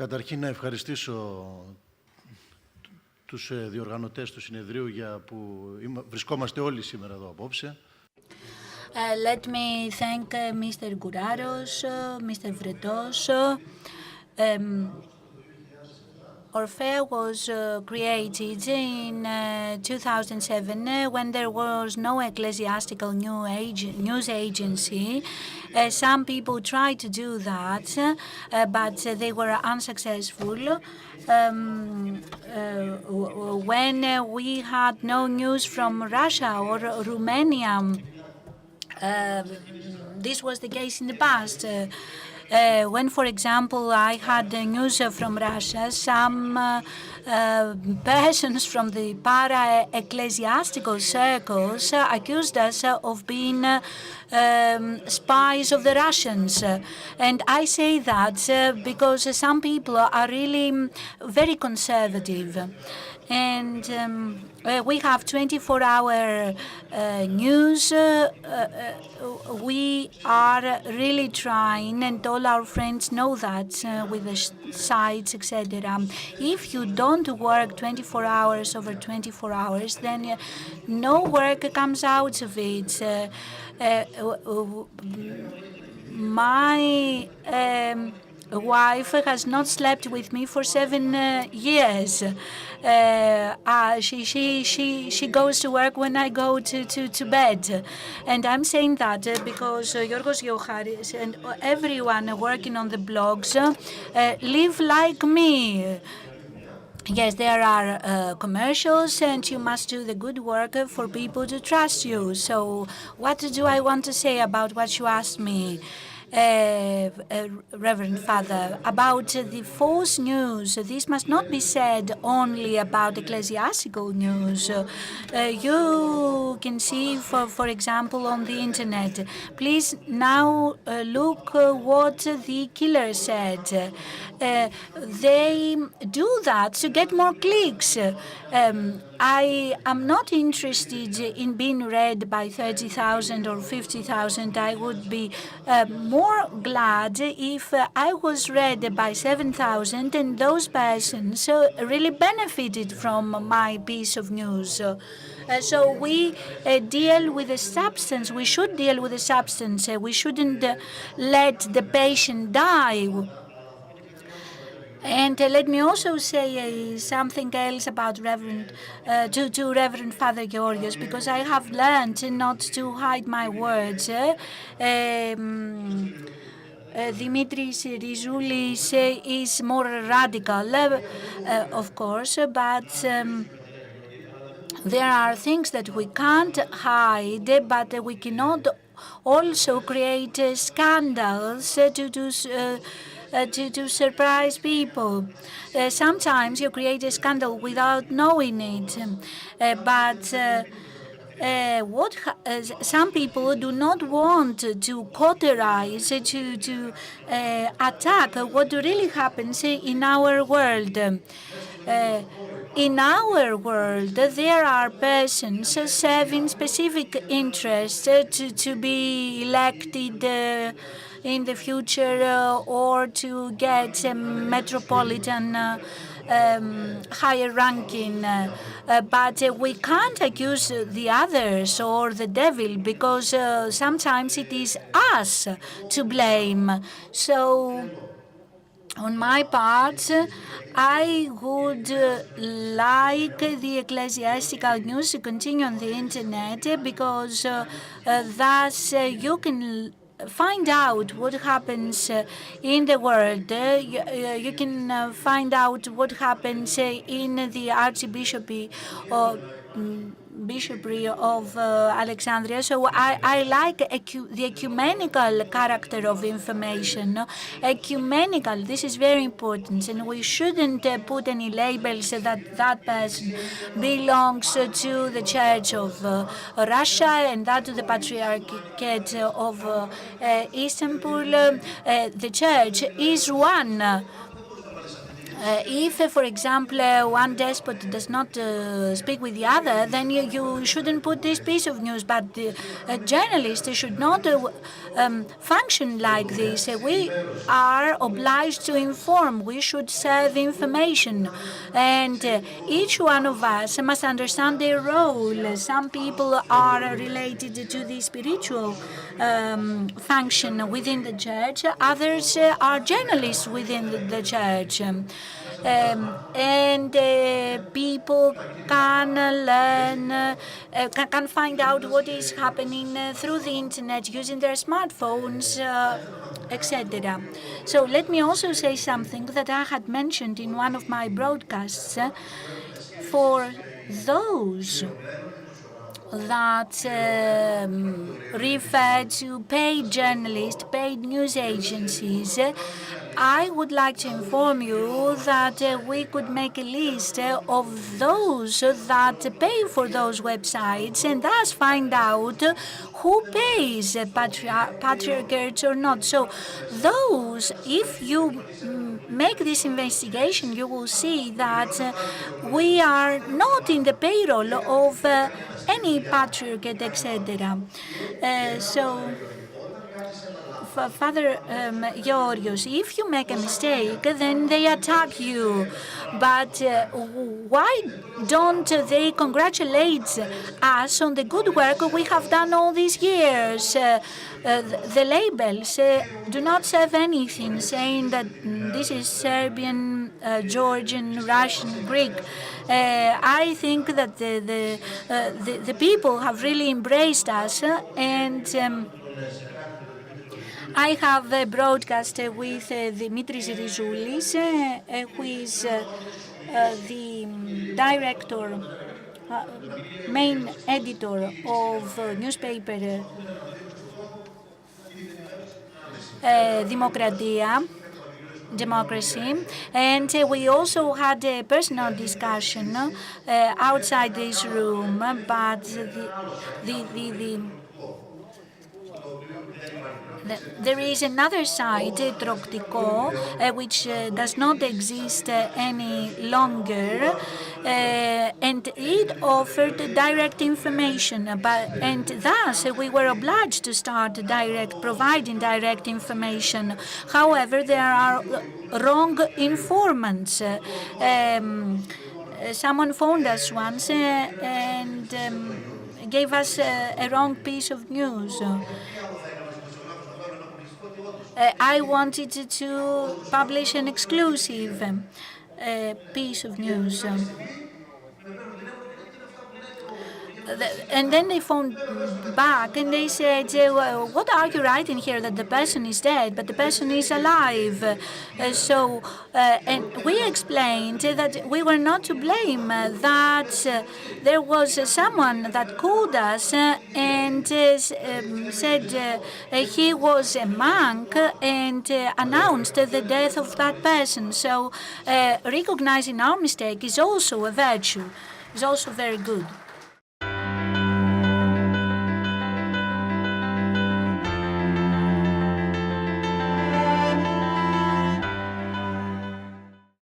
Καταρχήν να ευχαριστήσω τους διοργανωτές του συνεδρίου για που βρισκόμαστε όλοι σήμερα εδώ απόψε. Let me thank Mr. Gouraros, Mr. Vretos. Orphea was created in 2007 when there was no ecclesiastical news agency. Some people tried to do that, but they were unsuccessful. When we had no news from Russia or Romania, this was the case in the past. When, for example, I had news from Russia, some persons from the para-ecclesiastical circles accused us of being spies of the Russians. And I say that because some people are really very conservative. And we have 24-hour news. We are really trying, and all our friends know that with the sites, etc. If you don't work 24 hours over 24 hours, then no work comes out of it. My wife has not slept with me for 7 years. She goes to work when I go to bed. And I'm saying that because Georgios Theoharis and everyone working on the blogs live like me. Yes, there are commercials, and you must do the good work for people to trust you. So what do I want to say about what you asked me? Reverend Father, about the false news. This must not be said only about ecclesiastical news. You can see, for example, on the internet. Please now look what the killer said. They do that to get more clicks. I am not interested in being read by 30,000 or 50,000. I would be more glad if I was read by 7,000 and those persons really benefited from my piece of news. So we deal with the substance. We should deal with the substance. We shouldn't let the patient die. And let me also say something else about to Reverend Father Georgios, because I have learned not to hide my words. Dimitrios Rizoulis is more radical, of course, but there are things that we can't hide, but we cannot also create scandals to surprise people. Sometimes you create a scandal without knowing it, but some people do not want to cauterize, to attack what really happens in our world. In our world, there are persons serving specific interests to be elected in the future or to get a metropolitan higher ranking. But we can't accuse the others or the devil, because sometimes it is us to blame. So on my part, I would like the ecclesiastical news to continue on the internet, because thus you can find out what happens in the world. You can find out what happens in the archbishopry of Alexandria. So I like the ecumenical character of information. Ecumenical, this is very important, and we shouldn't put any labels that that person belongs to the Church of Russia and that to the Patriarchate of Istanbul. The Church is one. If, for example, one despot does not speak with the other, then you shouldn't put this piece of news. But a journalist should not function like this. We are obliged to inform. We should serve information. And each one of us must understand their role. Some people are related to the spiritual function within the church. Others are journalists within the church. And people can learn, can find out what is happening through the internet using their smartphones, etc. So let me also say something that I had mentioned in one of my broadcasts. For those that refer to paid journalists, paid news agencies, I would like to inform you that we could make a list of those that pay for those websites and thus find out who pays patriarchate or not. So those, if you make this investigation, you will see that we are not in the payroll of any patriarchate, etc. Father Georgios, if you make a mistake, then they attack you. But why don't they congratulate us on the good work we have done all these years? The labels do not serve anything, saying that this is Serbian, Georgian, Russian, Greek. I think that the people have really embraced us, and I have a broadcast with Dimitrios Rizoulis, who is the director, main editor of newspaper Democracy, and we also had a personal discussion outside this room, but there is another site, Troktiko, which does not exist any longer, and it offered direct information. And thus, we were obliged to start providing direct information. However, there are wrong informants. Someone phoned us once and gave us a wrong piece of news. I wanted to publish an exclusive piece of news. And then they phoned back and they said, what are you writing here, that the person is dead, but the person is alive? And we explained that we were not to blame, that there was someone that called us and said he was a monk and announced the death of that person. So recognizing our mistake is also a virtue, is also very good.